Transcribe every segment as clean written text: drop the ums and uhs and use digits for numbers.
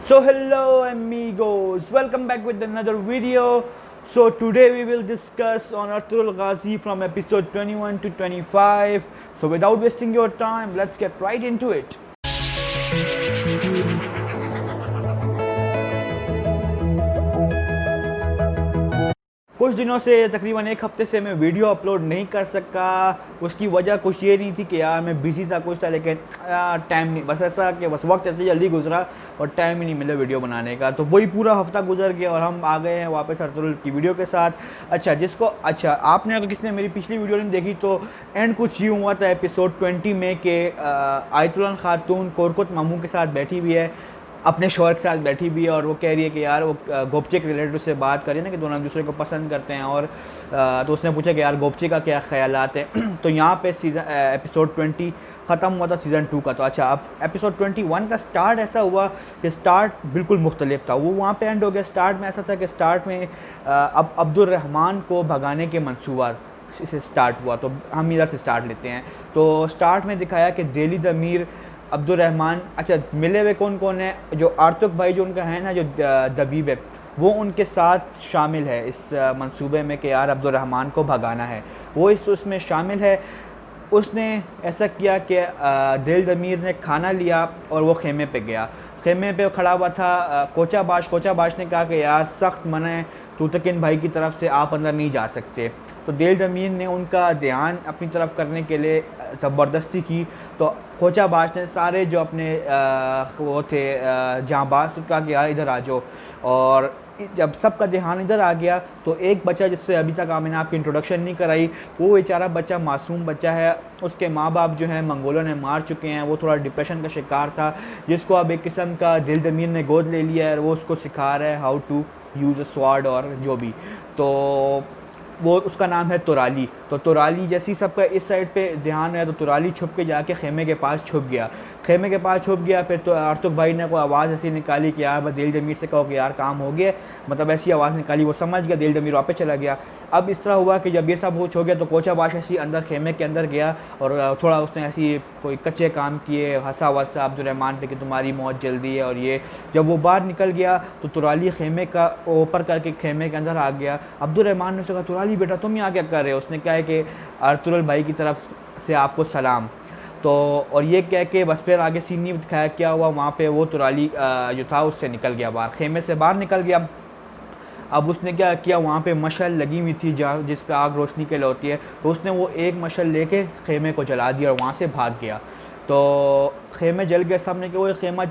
So hello amigos, welcome back with another video. So today we will discuss on Arturul Ghazi from episode 21 to 25. So without wasting your time, let's get right into it. कुछ दिनों से तकरीबन एक हफ़्ते से मैं video upload नहीं कर सका। उसकी वजह कुछ ये नहीं थी कि यार मैं बिज़ी था, कुछ था, लेकिन टाइम नहीं, बस ऐसा कि बस वक्त ऐसे जल्दी गुजरा और टाइम ही नहीं मिला वीडियो बनाने का। तो वही पूरा हफ्ता गुजर गया और हम आ गए हैं वापस अर्तुगरुल की वीडियो के साथ। अच्छा आपने अगर किसी ने मेरी पिछली वीडियो नहीं देखी तो एंड कुछ यूँ हुआ था एपिसोड 20 में कि आयतुल्लाह खातून कोरकुत मामू के साथ बैठी हुई है, अपने शौहर के साथ बैठी हुई है और वो कह रही है कि यार वो गोपचे के रिलेटेड से बात करिए ना कि दोनों एक दूसरे को पसंद करते हैं। और तो उसने पूछा कि यार गोपचे का क्या ख्यालात है। तो यहाँ पे एपिसोड 20 ख़त्म हुआ था सीज़न 2 का। तो अच्छा, अब एपिसोड 21 का स्टार्ट ऐसा हुआ कि स्टार्ट बिल्कुल मुख्तलिफ था, वो वहाँ पे एंड हो गया। स्टार्ट में ऐसा था कि स्टार्ट में अब अब्दुल रहमान को भगाने के मंसूबा से स्टार्ट हुआ। तो हम इधर से स्टार्ट लेते हैं। तो स्टार्ट में दिखाया कि दिली ज़मीर, अब्दुल रहमान, अच्छा मिले हुए कौन कौन है, जो आर्तुक भाई जो उनका है ना, जो दबीब है, वो उनके साथ शामिल है इस मंसूबे में कि यार अब्दुल रहमान को भगाना है, वो उसमें शामिल है। उसने ऐसा किया कि दिल ज़मीर ने खाना लिया और वो खेमे पे गया। खेमे पे खड़ा हुआ था कोचा बाश ने कहा कि यार सख्त मना है, तूतकिन भाई की तरफ से आप अंदर नहीं जा सकते। तो दिल ज़मीर ने उनका ध्यान अपनी तरफ करने के लिए ज़बरदस्ती की। तो कोचा बाश ने सारे जो अपने वो थे जांबाज से कहा कि यार इधर आ जाओ। और जब सबका ध्यान इधर आ गया तो एक बच्चा, जिससे अभी तक मैंने आपकी इंट्रोडक्शन नहीं कराई, वो बेचारा बच्चा मासूम बच्चा है, उसके माँ बाप जो हैं मंगोलों ने मार चुके हैं, वो थोड़ा डिप्रेशन का शिकार था, जिसको अब एक किस्म का दिल ज़मीर ने गोद ले लिया है और वो उसको सिखा रहा है how to use a sword और जो भी। तो वो उसका नाम है तुराली। तो तुराली जैसी सबका इस साइड पे ध्यान है तो तुराली छुप के जाके खेमे के पास छुप गया। फिर तो आर्तुक भाई ने कोई आवाज़ ऐसी निकाली कि यार दिल ज़मीर से कहो कि यार काम हो गया, मतलब ऐसी आवाज़ निकाली, वो समझ गया, दिल ज़मीर वापस चला गया। अब इस तरह हुआ कि जब ये सब कुछ हो गया तो कोचा बाश ऐसी अंदर खेमे के अंदर गया और थोड़ा उसने ऐसी कोई कच्चे काम किए, हंसा वसा अब्दुल रहमान पे कि तुम्हारी मौत जल्दी है। और ये जब वो बाहर निकल गया तो तुराली खेमे का ऊपर करके खेमे के अंदर आ गया। अब्दुल रहमान ने उससे कहा, तुराली बेटा तुम यहाँ क्या कर रहे हो? उसने कहा है कि अर्तुगरुल भाई की तरफ से आपको सलाम। तो और ये कह के बस फिर आगे सीन नहीं दिखाया क्या हुआ। वहाँ पे वो तुराली जो था उससे निकल गया, बाहर खेमे से बाहर निकल गया। अब उसने क्या किया, वहाँ पे मशल लगी हुई थी जहाँ जिस पे आग रोशनी के लिए होती है, तो उसने वो एक मशल लेके खेमे को जला दिया और वहाँ से भाग गया। तो खेमे जल गया, सबने कहा वो खेमा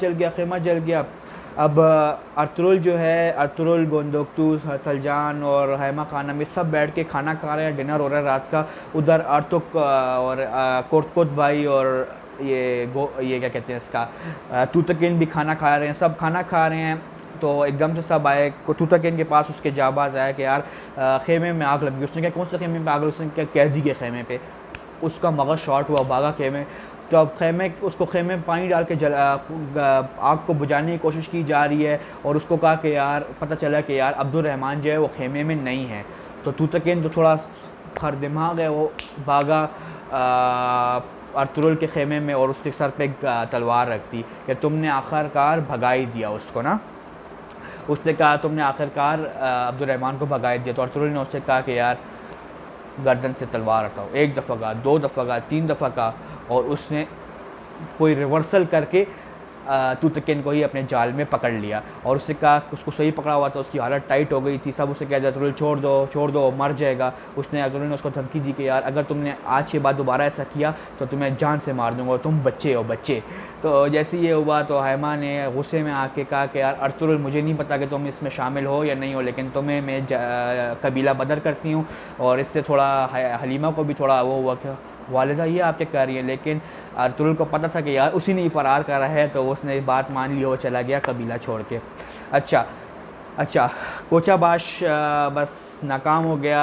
जल गया। अब अर्तुगरुल जो है, अर्तुगरुल, गोंदोक्तू, सलजान और हैमा खाना में सब बैठ के खाना खा रहे हैं, डिनर हो रहा है रात का। उधर आर्तुक और कोरकुत भाई और ये क्या कहते हैं इसका, तूतकिन भी खाना खा रहे हैं, सब खाना खा रहे हैं। तो एकदम से सब आए, तूतकिन के पास उसके जाबाज आया कि यार खेमे में आग लगी। उसने कहा कौन सा खेमे में आग लगी? उसने क्या कैदी के खेमे पे। उसका मगज़ शॉर्ट हुआ, भागा खेमे। तो अब खेमे में पानी डाल के आग को बुझाने की कोशिश की जा रही है और उसको कहा कि यार पता चला कि यार अब्दुल रहमान जो है वो खेमे में नहीं है। तो तूतकिन तो थोड़ा खर दिमाग है, वो भागा अर्तुगरुल के खेमे में और उसके सर पे एक तलवार रखती कि तुमने आखिरकार भगा ही दिया उसको ना। उसने कहा तुमने आखिरकार अब्दुल रहमान को भगा दिया। तो अर्तुगरुल ने उससे कहा कि यार गर्दन से तलवार हटाओ। एक दफ़ा कहा, 2 दफ़ा कहा, 3 दफ़ा कहा और उसने कोई रिवर्सल करके तूतकिन को ही अपने जाल में पकड़ लिया। और उससे कहा, उसको सही पकड़ा हुआ था, उसकी हालत टाइट हो गई थी। सब उसे कह दिया अर्तुगरुल छोड़ दो मर जाएगा। अर्तुगरुल ने उसको धमकी दी कि यार अगर तुमने आज के बाद दोबारा ऐसा किया तो तुम्हें जान से मार दूंगा, तुम बच्चे हो बच्चे। तो जैसे ये हुआ तो हैमा ने गुस्से में आके कहा कि यार अर्तुगरुल मुझे नहीं पता कि तुम इसमें शामिल हो या नहीं हो, लेकिन तुम्हें मैं कबीला बदर करती हूँ। और इससे थोड़ा हलीमा को भी थोड़ा वो हुआ कि वालिदा ये आप क्या कर रही है, लेकिन अर्तुगरुल को पता था कि यार उसी ने ही फ़रार करा है, तो उसने बात मान ली और चला गया कबीला छोड़ के। अच्छा कोचा बाश बस नाकाम हो गया,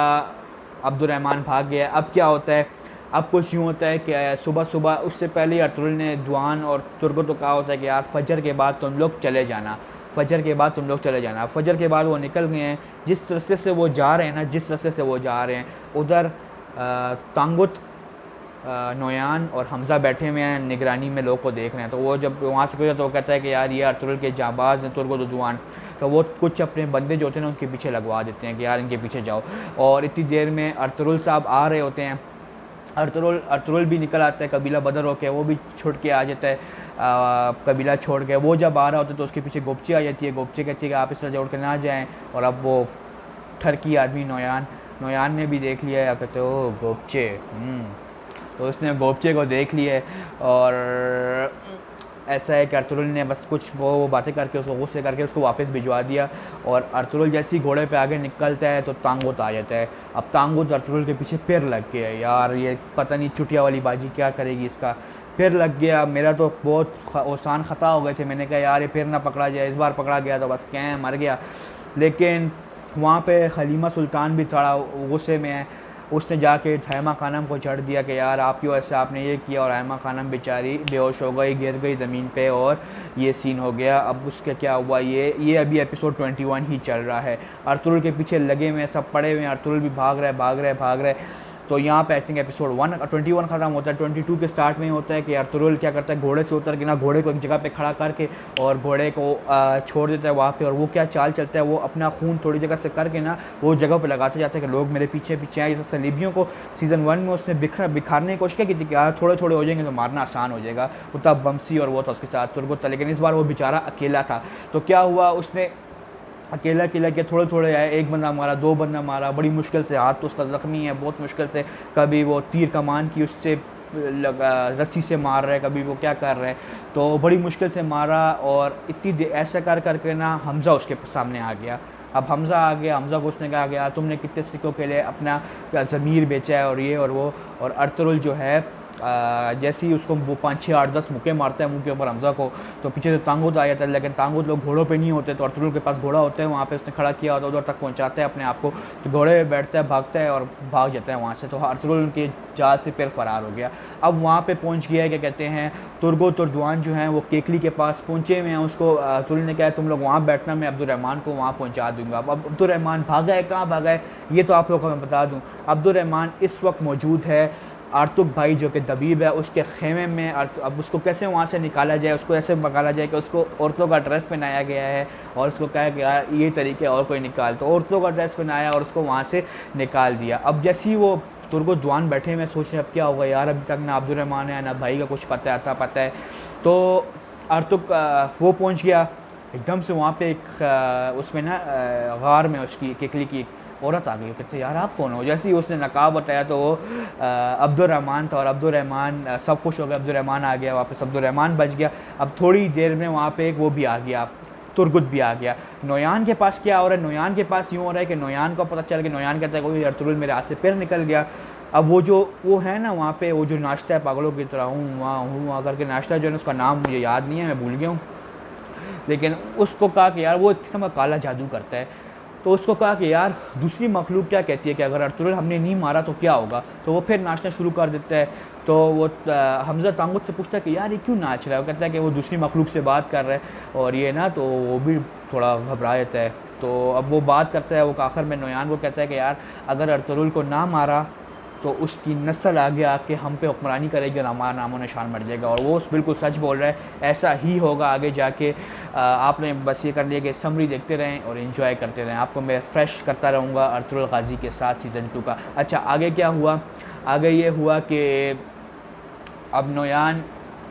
अब्दुल रहमान भाग गया। अब क्या होता है, अब कुछ यूँ होता है कि सुबह उससे पहले अर्तुगरुल ने दुआन और तुर्गो तो कहा होता है कि यार फजर के बाद तुम लोग चले जाना। फजर के बाद वो निकल गए हैं। जिस रास्ते से वो जा रहे हैं उधर तांगुत नोयान और हमज़ा बैठे हुए हैं निगरानी में, लोग को देख रहे हैं। तो वो जब वहाँ से गुजरा तो वो कहता है कि यार ये अर्तुगरुल के जाबाज हैं तुर्क-ओ-दोदुआन। तो वो कुछ अपने बंदे जो होते हैं ना उनके पीछे लगवा देते हैं कि यार इनके पीछे जाओ। और इतनी देर में अर्तुगरुल साहब आ रहे होते हैं। अर्तुगरुल भी निकल आता है कबीला बदर होकर, वो भी छुट के आ जाता है कबीला छोड़ के। वो जब आ रहा होता है तो उसके पीछे गोपचे आ जाती है। गोपचे कहती है कि आप इस तरह जोड़ के ना जाएँ। और अब वो ठरकी आदमी नोयान ने भी देख लिया है। आप कहते हो गोपचे, तो उसने गोपचे को देख लिया है। और ऐसा है कि अर्तुगरुल ने बस कुछ वो बातें करके उसको गुस्से करके उसको वापस भिजवा दिया। और अर्तुगरुल जैसे ही घोड़े पे आगे निकलता है तो तांगुत आ जाता है। अब तांगुत अर्तुगरुल के पीछे फिर लग गया। यार ये पता नहीं चुटिया वाली बाजी क्या करेगी इसका। फिर लग गया। मेरा तो बहुत आसान ख़ता हो गए थे। मैंने कहा यार ये फिर ना पकड़ा जाए, इस बार पकड़ा गया तो बस क्या मर गया। लेकिन वहाँ पे खलीमा सुल्तान भी थोड़ा गुस्से में है। उसने जाके हैमा खानम को चढ़ दिया कि यार आप क्यों ऐसे, आपने ये किया। और हैमा खानम बेचारी बेहोश हो गई, गिर गई ज़मीन पे और ये सीन हो गया। अब उसके क्या हुआ ये अभी एपिसोड 21 ही चल रहा है। अर्तुगरुल के पीछे लगे हुए हैं, सब पड़े हुए हैं। अर्तुगरुल भी भाग रहा है। तो यहाँ पे आई थिंक एपिसोड 21 ख़त्म होता है। 22 के स्टार्ट में ही होता है कि अर्तुगरुल क्या करता है, घोड़े से उतर के ना घोड़े को एक जगह पे खड़ा करके और घोड़े को छोड़ देता है वहाँ पे। और वो क्या चाल चलता है, वो अपना खून थोड़ी जगह से करके ना वो जगह पे लगाते जाता है कि लोग मेरे पीछे पीछे आए। जैसे सलीबियों को सीज़न 1 में उसने बिखारने की कोशिश की थी कि यार थोड़े थोड़े हो जाएंगे तो मारना आसान हो जाएगा। वो तब बमसी और वो था उसके साथ तुर्गुत था। लेकिन इस बार वो बेचारा अकेला था। तो क्या हुआ, उसने अकेला के थोड़े थोड़े आए, एक बंदा मारा, 2 बंदा मारा, बड़ी मुश्किल से, हाथ तो उसका ज़ख्मी है बहुत मुश्किल से। कभी वो तीर कमान की उससे रस्सी से मार रहे, कभी वो क्या कर रहे, तो बड़ी मुश्किल से मारा। और इतनी देर ऐसा करके ना हमज़ा उसके सामने आ गया। अब हमज़ा आ गया। हमज़ा को उसने कहा गया तुमने कितने सिक्कों के लिए अपना ज़मीर बेचा है और ये और वो। और अर्तुगरुल जो है जैसे ही उसको वो 5, 6, 8, 10 मुक्के मारता है मुंह के ऊपर हमज़ा को, तो पीछे से तांगुत आ जाता है। लेकिन तांगुत लोग घोड़ों पे नहीं होते, तो अर्तुगरुल के पास घोड़ा होता है, वहाँ पे उसने खड़ा किया होता है, उधर तक पहुँचाता है अपने आप को। तो घोड़े पे बैठता है, भागता है और भाग जाता है वहाँ से। तो अर्तुगरुल उनके जाल से फिर फ़रार हो गया। अब वहाँ पर पहुँच गया है, क्या कहते हैं, तुर्क-ओ-दोदुआन जो हैं वो केकली के पास पहुँचे हुए हैं। उसको अर्तुगरुल ने कहा तुम लोग वहाँ बैठना, मैं अब्दुर्रहमान को वहाँ पहुँचा दूँगा। अब अब्दुर्रहमान भागा है, कहाँ भागा है ये तो आप लोगों को मैं बता दूँ। अब्दुर्रहमान इस वक्त मौजूद है आर्तुक भाई जो कि दबीब है उसके खेमे में। अब उसको कैसे वहाँ से निकाला जाए, उसको ऐसे निकाला जाए कि उसको औरतों का ड्रेस पहनाया गया है और उसको कहा कि यार ये तरीके और कोई निकाल, तो औरतों का ड्रेस पहनाया और उसको वहाँ से निकाल दिया। अब जैसे ही वो तुर्क-ओ-दोदुआन बैठे में सोच रहे अब क्या होगा यार, अभी तक ना अब्दुर्रहमान है ना भाई का कुछ पता है, आता पता है। तो आर्तुक वो पहुँच गया एकदम से वहाँ पे एक उसमें ना गार में उसकी केकली की औरत आ गई। कहते यार आप कौन हो। जैसे ही उसने नकाब बताया तो वो अब्दुर्रहमान था। और अब्दुर्रहमान सब खुश हो गए, अब्दुर्रहमान आ गया वापस, अब्दुर्रहमान बच गया। अब थोड़ी देर में वहाँ पे एक वो भी आ गया, तुर्गुत भी आ गया। नोयान के पास क्या हो रहा है, नोयान के पास यूँ हो रहा है कि नोयान को पता चल गया। नोयान कहता है कोई अर्तुगरुल मेरे हाथ से फिर निकल गया। अब वो है ना वहाँ पे वो जो नाश्ता है पागलों की तरह हूँ वहाँ करके नाश्ता जो है उसका नाम मुझे याद नहीं है, मैं भूल गया हूँ। लेकिन उसको कहा कि यार वो एक किस्म का काला जादू करता है। तो उसको कहा कि यार दूसरी मखलूक क्या कहती है कि अगर अर्तुगरुल हमने नहीं मारा तो क्या होगा। तो वो फिर नाचना शुरू कर देता है। तो वो हमज़ा तांगुत से पूछता है कि यार ये क्यों नाच रहा है। वो कहता है कि वो दूसरी मखलूक से बात कर रहा है और ये ना, तो वो भी थोड़ा घबरा जाता है। तो अब वो बात करता है, वो आखिर में नोयान को कहता है कि यार अगर अर्तुगरुल को ना मारा तो उसकी नस्ल आगे आके हम पे हुक्मरानी करेगी और हमारा नामो निशान मर जाएगा। और वो बिल्कुल सच बोल रहा है, ऐसा ही होगा आगे जाके। आपने बस ये कर लिया कि समरी देखते रहें और एंजॉय करते रहें। आपको मैं फ्रेश करता रहूँगा अर्तुगरुल गाज़ी के साथ सीज़न 2 का। अच्छा आगे क्या हुआ, आगे ये हुआ कि अब नोयान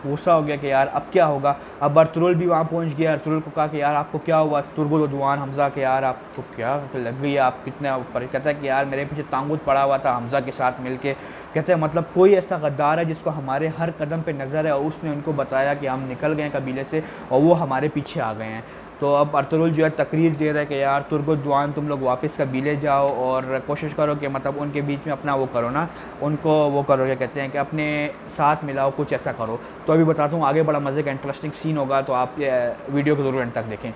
गुस्सा हो गया कि यार अब क्या होगा। अब अर्तुगरुल भी वहाँ पहुँच गया। अर्तुगरुल को कहा कि यार आपको क्या हुआ, तुर्क-ओ-दोदुआन हमज़ा के यार आपको क्या लग गई है, आप कितना ऊपर। कहता है कि यार मेरे पीछे तांगुत पड़ा हुआ था हमज़ा के साथ मिलके। कहते हैं मतलब कोई ऐसा गद्दार है जिसको हमारे हर कदम पे नज़र है और उसने उनको बताया कि हम निकल गए कबीले से और वो हमारे पीछे आ गए हैं। तो अब अर्तुगरुल जो है तकरीर दे रहा है कि यार तुर्क-ओ-दोदुआन तुम लोग वापस कबीले जाओ और कोशिश करो कि मतलब उनके बीच में अपना वो करो ना, उनको वो करो क्या कहते हैं कि अपने साथ मिलाओ, कुछ ऐसा करो। तो अभी बताता हूँ, आगे बड़ा मज़े का इंटरेस्टिंग सीन होगा, तो आप वीडियो को ज़रूर एंड तक देखें।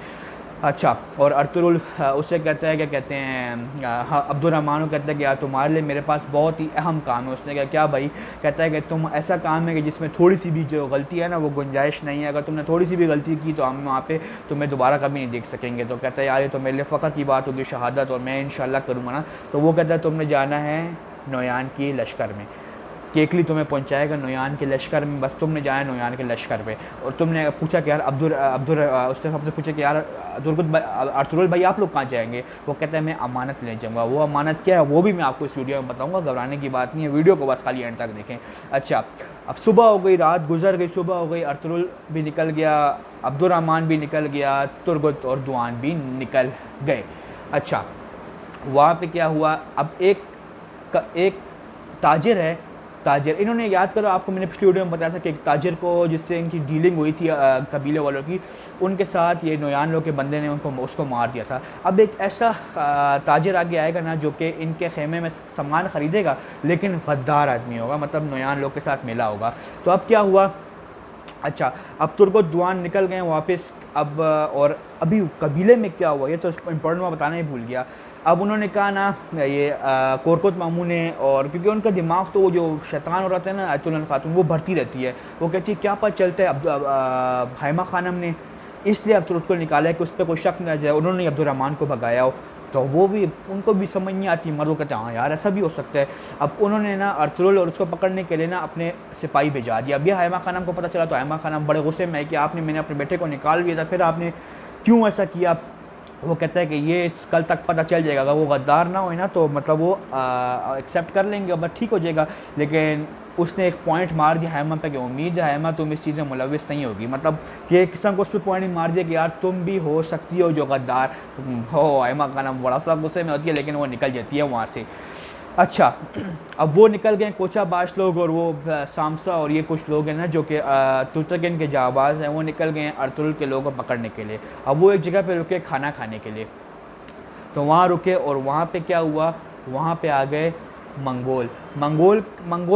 अच्छा, और अर्तुगरुल उससे कहता है क्या कहते हैं, हाँ अब्दुर्रहमान को कहता है कि यार तुम्हारे लिए मेरे पास बहुत ही अहम काम है। उसने कहा क्या भाई। कहता है कि तुम ऐसा काम है कि जिसमें थोड़ी सी भी जो गलती है ना वो गुंजाइश नहीं है। अगर तुमने थोड़ी सी भी गलती की तो हम वहाँ पे तुम्हें दोबारा कभी नहीं देख सकेंगे। तो कहता है यार ये तो मेरे लिए फ़ख्र की बात होगी, शहादत, और मैं इंशाल्लाह करूँगा ना। तो वो कहता है तुमने जाना है नोयान की लश्कर में। केकली तुम्हें पहुंचाएगा नोयान के लश्कर में, बस तुमने जाना है नोयान के लश्कर पे। और तुमने पूछा कि यार उसने सबसे पूछा कि यार अर्तुगरुल भाई आप लोग कहाँ जाएंगे? वो कहता है मैं अमानत लेने जाऊँगा। वो अमानत क्या है वो भी मैं आपको इस वीडियो में बताऊँगा, घबराने की बात नहीं है, वीडियो को बस खाली एंड तक देखें। अच्छा, अब सुबह हो गई, रात गुजर गई, सुबह हो गई, अर्तुगरुल भी निकल गया, अब्दुर्रहमान भी निकल गया, तुर्गुत और दुआन भी निकल गए। अच्छा, वहाँ पे क्या हुआ, अब एक ताजिर है, ताजिर, इन्होंने याद करो आपको मैंने पिछली वीडियो में बताया था कि एक ताजिर को जिससे इनकी डीलिंग हुई थी कबीले वालों की, उनके साथ ये नोयान लोग के बंदे ने उसको मार दिया था। अब एक ऐसा ताजिर आगे आएगा ना जो कि इनके खेमे में सामान ख़रीदेगा लेकिन गद्दार आदमी होगा, मतलब नोयान लोग के साथ मिला होगा। तो अब क्या हुआ, अच्छा अब तुर्को दुआन निकल गए वापस। अब और अभी कबीले में क्या हुआ ये तो इम्पोर्टेंट मैं बताना ही भूल गया। अब उन्होंने कहा ना ये कोरकुत मामू ने, और क्योंकि उनका दिमाग तो वो जो शैतान हो रहा था ना आयतुल्लाह खातून, वो भरती रहती है, वो कहती है क्या पता चलता है अब हाइमा खानम ने इसलिए अब तुर्क को निकाला है कि उस पर कोई शक न जाए, उन्होंने अब्दुर्रहमान को भगाया हो। तो वो भी उनको भी समझ नहीं आती, मर्द वो कहते हैं हाँ यार ऐसा भी हो सकता है। अब उन्होंने ना अर्तुगरुल और उसको पकड़ने के लिए ना अपने सिपाही भेजा दिया। अब ये हाइमा खानम को पता चला तो हाइमा खानम बड़े गुस्से में है कि मैंने अपने बेटे को निकाल दिया था, फिर आपने क्यों ऐसा किया? वो कहता है कि ये कल तक पता चल जाएगा, अगर वो गद्दार ना हो ना तो मतलब वो एक्सेप्ट कर लेंगे, बस ठीक हो जाएगा। लेकिन उसने एक पॉइंट मार दिया हैमा पे कि उम्मीद है हैमा तुम इस चीज़ में मुलविस नहीं होगी, मतलब कि एक किस्म को उस पर पॉइंट मार दिया कि यार तुम भी हो सकती हो जो गद्दार हो। हैमा का नाम बड़ा सा गुस्से में होती है लेकिन वो निकल जाती है वहाँ से। अच्छा, अब वो निकल गए कोचा बाश लोग और वो सामसा और ये कुछ लोग हैं ना जो कि तुर्तगन के जाबाज हैं, वो निकल गए अर्तुगरुल के लोगों को पकड़ने के लिए। अब वो एक जगह पे रुके खाना खाने के लिए, तो वहाँ रुके और वहाँ पे क्या हुआ, वहाँ पे आ गए मंगोल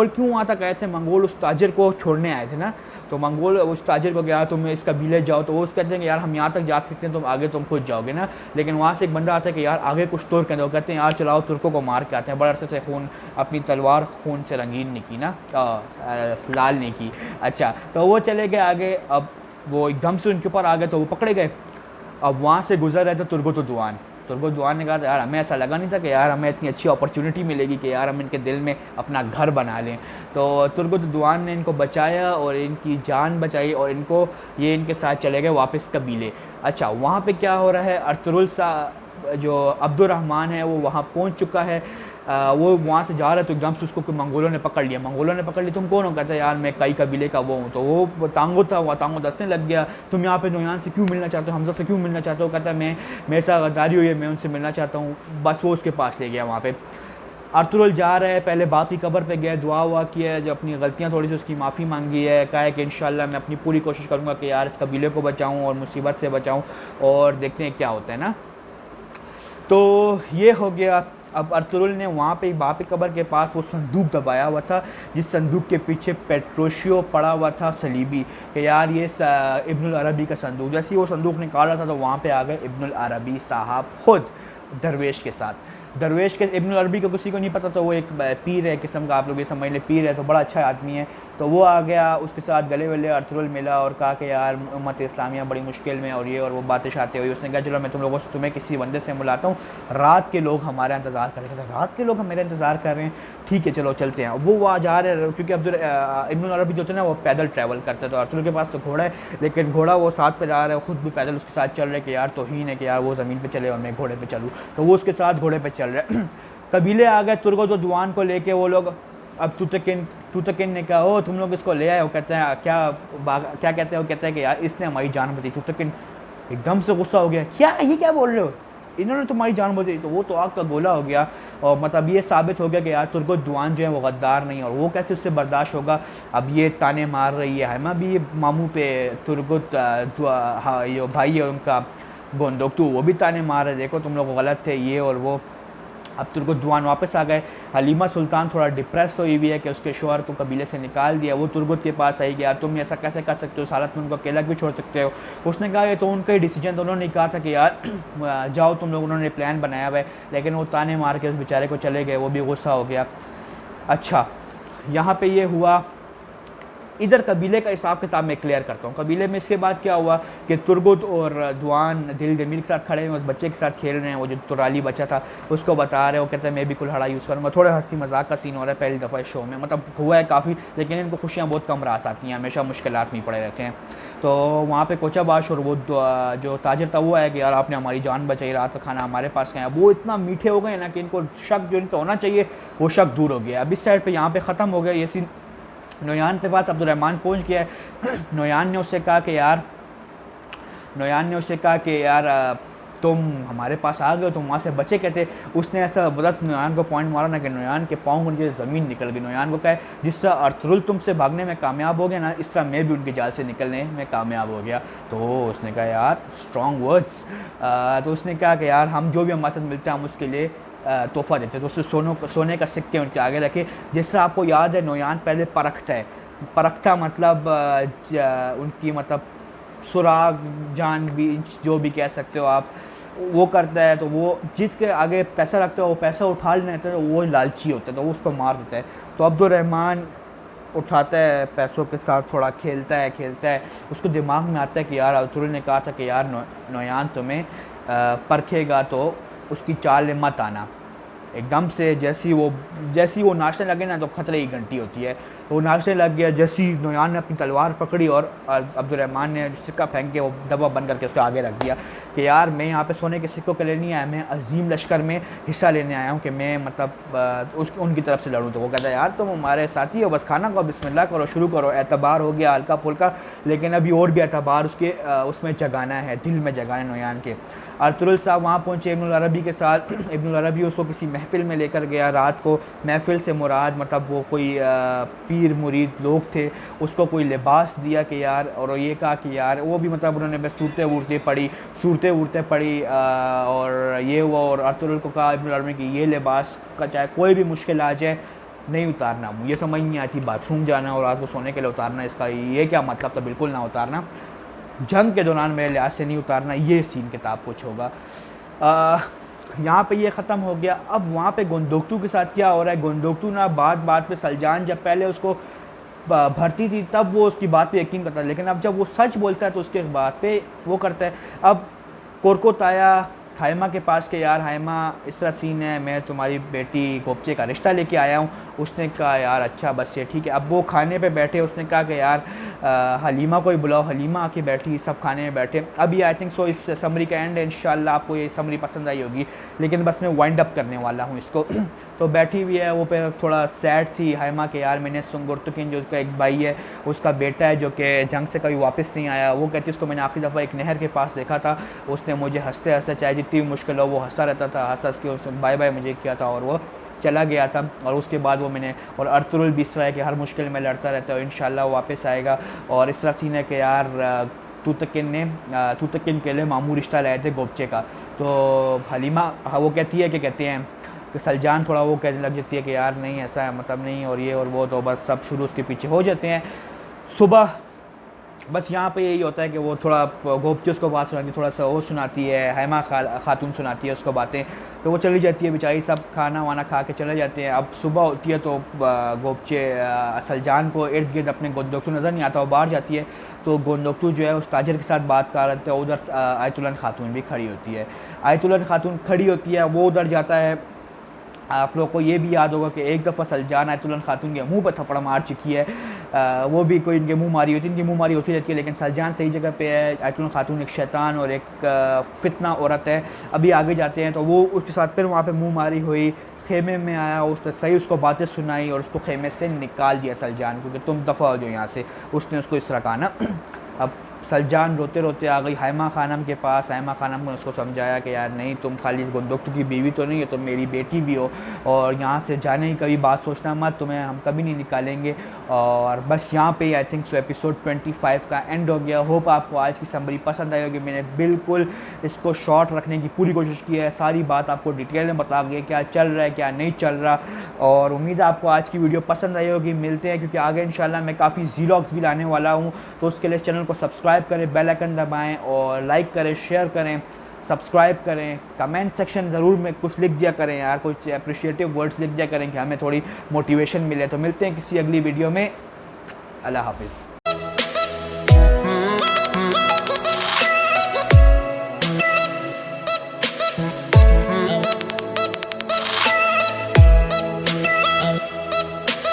क्यों वहाँ तक आए थे? मंगोल उस ताजिर को छोड़ने आए थे ना, तो मंगोल उस ताजिर को क्या तुम इस कबीले जाओ, तो वो कहते हैं कि यार हम यहाँ तक जा सकते हैं, तुम आगे तुम खुद जाओगे ना। लेकिन वहाँ से एक बंदा आता है कि यार आगे कुछ तुर्क हैं, तो कहते हैं यार चलाओ तुर्कों को मार के आते हैं। बड़े अरसे से खून अपनी तलवार खून से रंगीन नहीं की ना, लाल नहीं की। अच्छा, तो वो चले गए आगे, अब वो एकदम से उनके ऊपर आ गए तो वो पकड़े गए। अब वहाँ से गुजर रहे थे तुर्गुत दुआन ने कहा यार हमें ऐसा लगा नहीं था कि यार हमें इतनी अच्छी अपॉर्चुनिटी मिलेगी कि यार हम इनके दिल में अपना घर बना लें। तो तुर्गुत दुआन ने इनको बचाया और इनकी जान बचाई और ये इनके साथ चले गए वापस कबीले। अच्छा, वहाँ पे क्या हो रहा है, अर्तुगरुल जो अब्दुर्रहमान है वो वहाँ पहुँच चुका है। वो वहाँ से जा रहा है तो एकदम से उसको मंगोलों ने पकड़ लिया। तुम कौन हो? कहता है यार मैं कई कबीले का वो हूँ। तो वो तांगो था, वो तांगो दसने लग गया, तुम यहाँ पे नोयान से क्यों मिलना चाहते हो, हमजा से क्यों मिलना चाहते हो? कहता है मैं मेरे साथ गद्दारी हुई है, मैं उनसे मिलना चाहता हूँ। बस वो उसके पास ले गया। वहाँ पे अर्तुगरुल जा रहा है, पहले बाप की कब्र पे गया, दुआ किया है, जो अपनी गलतियाँ थोड़ी सी उसकी माफ़ी मांगी है, कहा है कि इंशाल्लाह मैं अपनी पूरी कोशिश करूँगा कि यार इस कबीले को बचाऊँ और मुसीबत से बचाऊँ, और देखते हैं क्या होता है ना। तो ये हो गया। अब अर्तुगरुल ने वहाँ पे बाप की कब्र के पास वो संदूक दबाया हुआ था, जिस संदूक के पीछे पेट्रोशियो पड़ा हुआ था सलीबी, कि यार ये इब्नुल अरबी का संदूक। जैसे ही वो संदूक निकाला था तो वहाँ पे आ गए इब्नुल अरबी साहब खुद दरवेश के साथ। दरवेश के इब्नुल अरबी को किसी को नहीं पता, तो वो एक पीर है किस्म का, आप लोग ये समझ लें पीर है, तो बड़ा अच्छा आदमी है। तो वो आ गया, उसके साथ गले वले अर्तुगरुल मिला और कहा कि यार उम्मत इस्लामिया बड़ी मुश्किल में और ये और वो बातें शातें हुई। उसने कहा चलो मैं तुम्हें किसी बंदे से मिलाता हूँ, रात के लोग हमारा इंतज़ार कर रहे थे। रात के लोग मेरा इंतज़ार कर रहे हैं, ठीक है चलो चलते हैं। वो वहाँ जा रहे हैं क्योंकि इब्नुल अरबी जो थे ना वो पैदल ट्रैवल करते, तो अर्तुगरुल के पास तो घोड़ा है, लेकिन घोड़ा वो साथ पे जा रहा है, खुद भी पैदल उसके साथ चल रहे कि यार तौहीन है कि यार वो ज़मीन पे चले और मैं घोड़े पे चलूँ, तो वो उसके साथ घोड़े पे चल रहे हैं। कबीले आ गए तुर्गो जो दुआन को लेके वो लोग। अब तुतकिन ने कहा ओ तुम लोग इसको ले आए हो, कहते हैं क्या कहते हो, कहते हैं कि यार इसने हमारी जान बचाई। तुतकिन एकदम से गुस्सा हो गया, क्या बोल रहे हो, इन्होंने तुम्हारी जान बचाई? तो वो तो आग का गोला हो गया, और मतलब ये साबित हो गया कि यार तुर्गुत दुआन जो है वो गद्दार नहीं है, और वो कैसे उससे बर्दाश्त होगा। अब ये ताने मार रही है हैमा भी मामू पे, तुर्गुत ये भाई है उनका बंदूक, तो वो भी ताने मार रहे, देखो तुम लोग गलत थे ये और वो। अब तुर्गुत दुआन वापस आ गए। हलीमा सुल्तान थोड़ा डिप्रेस हुई हुई है कि उसके शोहर को कबीले से निकाल दिया। वो तुर्गुत के पास आई कि यार तुम ऐसा कैसे कर सकते हो, सालत में उनको अकेला क्यों छोड़ सकते हो। उसने कहा ये तो उनका ही डिसीजन, तो उन्होंने कहा था कि यार जाओ तुम लोग, उन्होंने प्लान बनाया हुआ है, लेकिन वो ताने मार के उस बेचारे को चले गए, वो भी गुस्सा हो गया। अच्छा, यहाँ पे ये हुआ इधर कबीले का हिसाब किताब मैं क्लियर करता हूँ। कबीले में इसके बाद क्या हुआ कि तुर्गुत और दुआन दिल जमील के साथ खड़े हैं, उस बच्चे के साथ खेल रहे हैं, वो जो तुराली बच्चा था उसको बता रहे हो, कहते हैं मैं भी कुल्हाड़ा यूज़ करूँगा। थोड़ा हंसी मजाक का सीन हो रहा है पहली दफ़ा इस शो में, मतलब हुआ है काफ़ी, लेकिन इनको खुशियाँ बहुत कम रास आती हैं, हमेशा मुश्किलात में पड़े रहते हैं। तो वहाँ पे कोचाबाश और वो जो ताजिर था वो है कि यार आपने हमारी जान बचाई, रात का खाना हमारे पास खाया। वो इतना मीठे हो गए ना कि इनको शक जो इनको होना चाहिए वो शक दूर हो गया। अब इस साइड पे यहाँ पे ख़त्म हो गया ये सीन। नोयान के पास अब्दुर्रहमान पहुँच गया है। नोयान ने उससे कहा कि यार तुम हमारे पास आ गए, तुम वहाँ से बचे कहते। उसने ऐसा बदस नोयान को पॉइंट मारा ना कि नोयान के पाँव उनकी ज़मीन निकल गई। नोयान को कहे जिस तरह अर्तुगरुल तुमसे भागने में कामयाब हो गया ना, इस तरह मैं भी उनकी जाल से निकलने में कामयाब हो गया। तो उसने कहा यार स्ट्रॉन्ग वर्ड्स। तो उसने कहा कि यार हम जो भी हमारे साथ मिलते हैं हम उसके लिए तोहफ़ा देते। तो उसने सोने का सिक्के उनके आगे रखे। जिस तरह आपको याद है नोयान पहले परखता मतलब उनकी मतलब सुराग जानबीज जो भी कह सकते हो आप, वो करता है। तो वो जिसके आगे पैसा रखता है वो पैसा उठा लेता है, तो वो लालची होता है, तो वो उसको मार देता है। तो अब्दुर्रहमान उठाता है पैसों के साथ, थोड़ा खेलता है। उसको दिमाग में आता है कि यार अर्तुगरुल ने कहा था कि यार नोयान तुम्हें परखेगा तो उसकी चाल में मत आना। एकदम से जैसी वो नाचने लगे ना तो खतरे की घंटी होती है। तो वो नाचने लग गया। जैसी नोयान ने अपनी तलवार पकड़ी और अब्दुर्रहमान ने सिक्का फेंक के वो दबा बंद करके उसके आगे रख दिया कि यार मैं यहाँ पे सोने के सिक्कों के लिए नहीं आया, मैं अजीम लश्कर में हिस्सा लेने आया हूँ कि मैं मतलब उनकी तरफ से लड़ूँ। तो वो कहता है यार तुम हमारे साथी हो, बस खाना को बिस्मिल्लाह करो, शुरू करो। एतबार हो गया हल्का फुल्का, लेकिन अभी और भी एतबार उसमें जगाना है, दिल में जगाना है नोयान के। अर्तुगरुल साहब वहाँ पहुँचे इब्नुल अरबी के साथ। इब्नुल अरबी उसको किसी महफ़िल में लेकर गया रात को। महफ़िल से मुराद मतलब वो कोई पीर मुरीद लोग थे। उसको कोई लिबास दिया कि यार, और ये कहा कि यार वो भी मतलब उन्होंने बस सूरतें वूरतें पढ़ी और ये हुआ। और अर्तुगरुल को कहा इब्नुल अरबी कि ये लिबास का चाहे कोई भी मुश्किल आ जाए नहीं उतारना। मुझे समझ नहीं आती बाथरूम जाना और रात को सोने के लिए उतारना, इसका ये क्या मतलब था? बिल्कुल ना उतारना, जंग के दौरान मेरे लिहाज से नहीं उतारना। ये सीन किताब कुछ होगा। यहाँ पे ये ख़त्म हो गया। अब वहाँ पे गोंदोकतू के साथ क्या हो रहा है? गोंदोकतू ना बात पे सलजान जब पहले उसको भरती थी तब वो उसकी बात पे यकीन करता है, लेकिन अब जब वो सच बोलता है तो उसके बात पे वो करता है। अब कोरकोत आया हाइमा के पास के यार हाइमा इस तरह सीन है, मैं तुम्हारी बेटी गोपचे का रिश्ता लेके आया हूँ। उसने कहा यार अच्छा बस ये ठीक है। अब वो खाने पे बैठे, उसने कहा कि यार हलीमा को ही बुलाओ। हलीमा आके बैठी, सब खाने में बैठे। अभी आई थिंक सो इस समरी का एंड है, इंशाल्लाह आपको ये समरी पसंद आई होगी, लेकिन बस मैं वाइंड अप करने वाला हूँ इसको। तो बैठी हुई है वो, पे थोड़ा सैड थी हाइमा के यार मैंने सुंगुर्तुकिन जो उसका एक भाई है, उसका बेटा है जो कि जंग से कभी वापस नहीं आया, वो कहती है उसको मैंने आखिरी दफ़ा एक नहर के पास देखा था, उसने मुझे हंसते हंसते चाहे जितनी भी मुश्किल हो वो हंसता रहता था, हंस के उसने बाय बाय मुझे किया था और वो चला गया था। और उसके बाद वो मैंने, और अर्तुगरुल भी इस तरह है कि हर मुश्किल में लड़ता रहता है और इंशाल्लाह वो वापस आएगा। और इस तरह सीन है कि यार तूतकिन के लिए मामू रिश्ता लाए थे गोपचे का। तो हलीमा वो कहती है कि कहते हैं कि सलजान थोड़ा वो कहने लग जाती है कि यार नहीं ऐसा है मतलब नहीं, और ये और वो, तो बस सब शुरू उसके पीछे हो जाते हैं। सुबह बस यहाँ पे यही होता है कि वो थोड़ा गोपची उसको बात सुनाती है, थोड़ा सा वो सुनाती है, हैमा खातून सुनाती है उसको बातें, तो वो चली जाती है बेचारी। सब खाना वाना खा के चले जाते हैं। अब सुबह होती है तो गोपचे सलजान को इर्द गिर्द अपने गोंदोकतू नज़र नहीं आता, वो बाहर जाती है तो गोंदोकतू जो है उस ताजर के साथ बात कर रहे थे। उधर आयतुल्लाह खातून भी खड़ी होती है। आयतुल्लाह खातून खड़ी होती है, वो उधर जाता है। आप लोगों को ये भी याद होगा कि एक दफ़ा सलजान आयतुल्लाह खातून के मुंह पर थप्पड़ मार चुकी है। वो भी कोई इनके मुंह मारी होती है, इनकी मुंह मारी होती रहती है, लेकिन सलजान सही जगह पे है। आयतुल्लाह खातून एक शैतान और एक फितना औरत है। अभी आगे जाते हैं तो वो उसके साथ फिर वहाँ पे मुंह मारी हुई खेमे में आया, उसने सही उसको बातें सुनाई और उसको खेमे से निकाल दिया सलजान को कि तुम दफ़ा हो जो यहाँ से। उसने उसको इस तरह कहा ना। अब सलजान रोते रोते आ गई हैमा खानम के पास। हैमा खानम ने उसको समझाया कि यार नहीं, तुम खाली इस गोंदोकतू की बीवी तो नहीं है, तुम मेरी बेटी भी हो, और यहाँ से जाने की कभी बात सोचना मत, तुम्हें हम कभी नहीं निकालेंगे। और बस यहाँ पे आई थिंक सो एपिसोड 25 का एंड हो गया। होप आपको आज की समरी पसंद आई होगी। मैंने बिल्कुल इसको शॉर्ट रखने की पूरी कोशिश की है, सारी बात आपको डिटेल में बता गई क्या चल रहा है क्या नहीं चल रहा, और उम्मीद है आपको आज की वीडियो पसंद आई होगी। मिलते हैं क्योंकि आगे इंशाल्लाह मैं काफ़ी ज़ीलॉग्स भी लाने वाला हूँ, तो उसके लिए चैनल को सब्सक्राइब करें, बेल आइकन दबाएं और लाइक करें, शेयर करें, सब्सक्राइब करें। कमेंट सेक्शन ज़रूर में कुछ लिख दिया करें यार, कुछ अप्रिशिएटिव वर्ड्स लिख दिया करें कि हमें थोड़ी मोटिवेशन मिले। तो मिलते हैं किसी अगली वीडियो में। अल्लाह हाफिज़।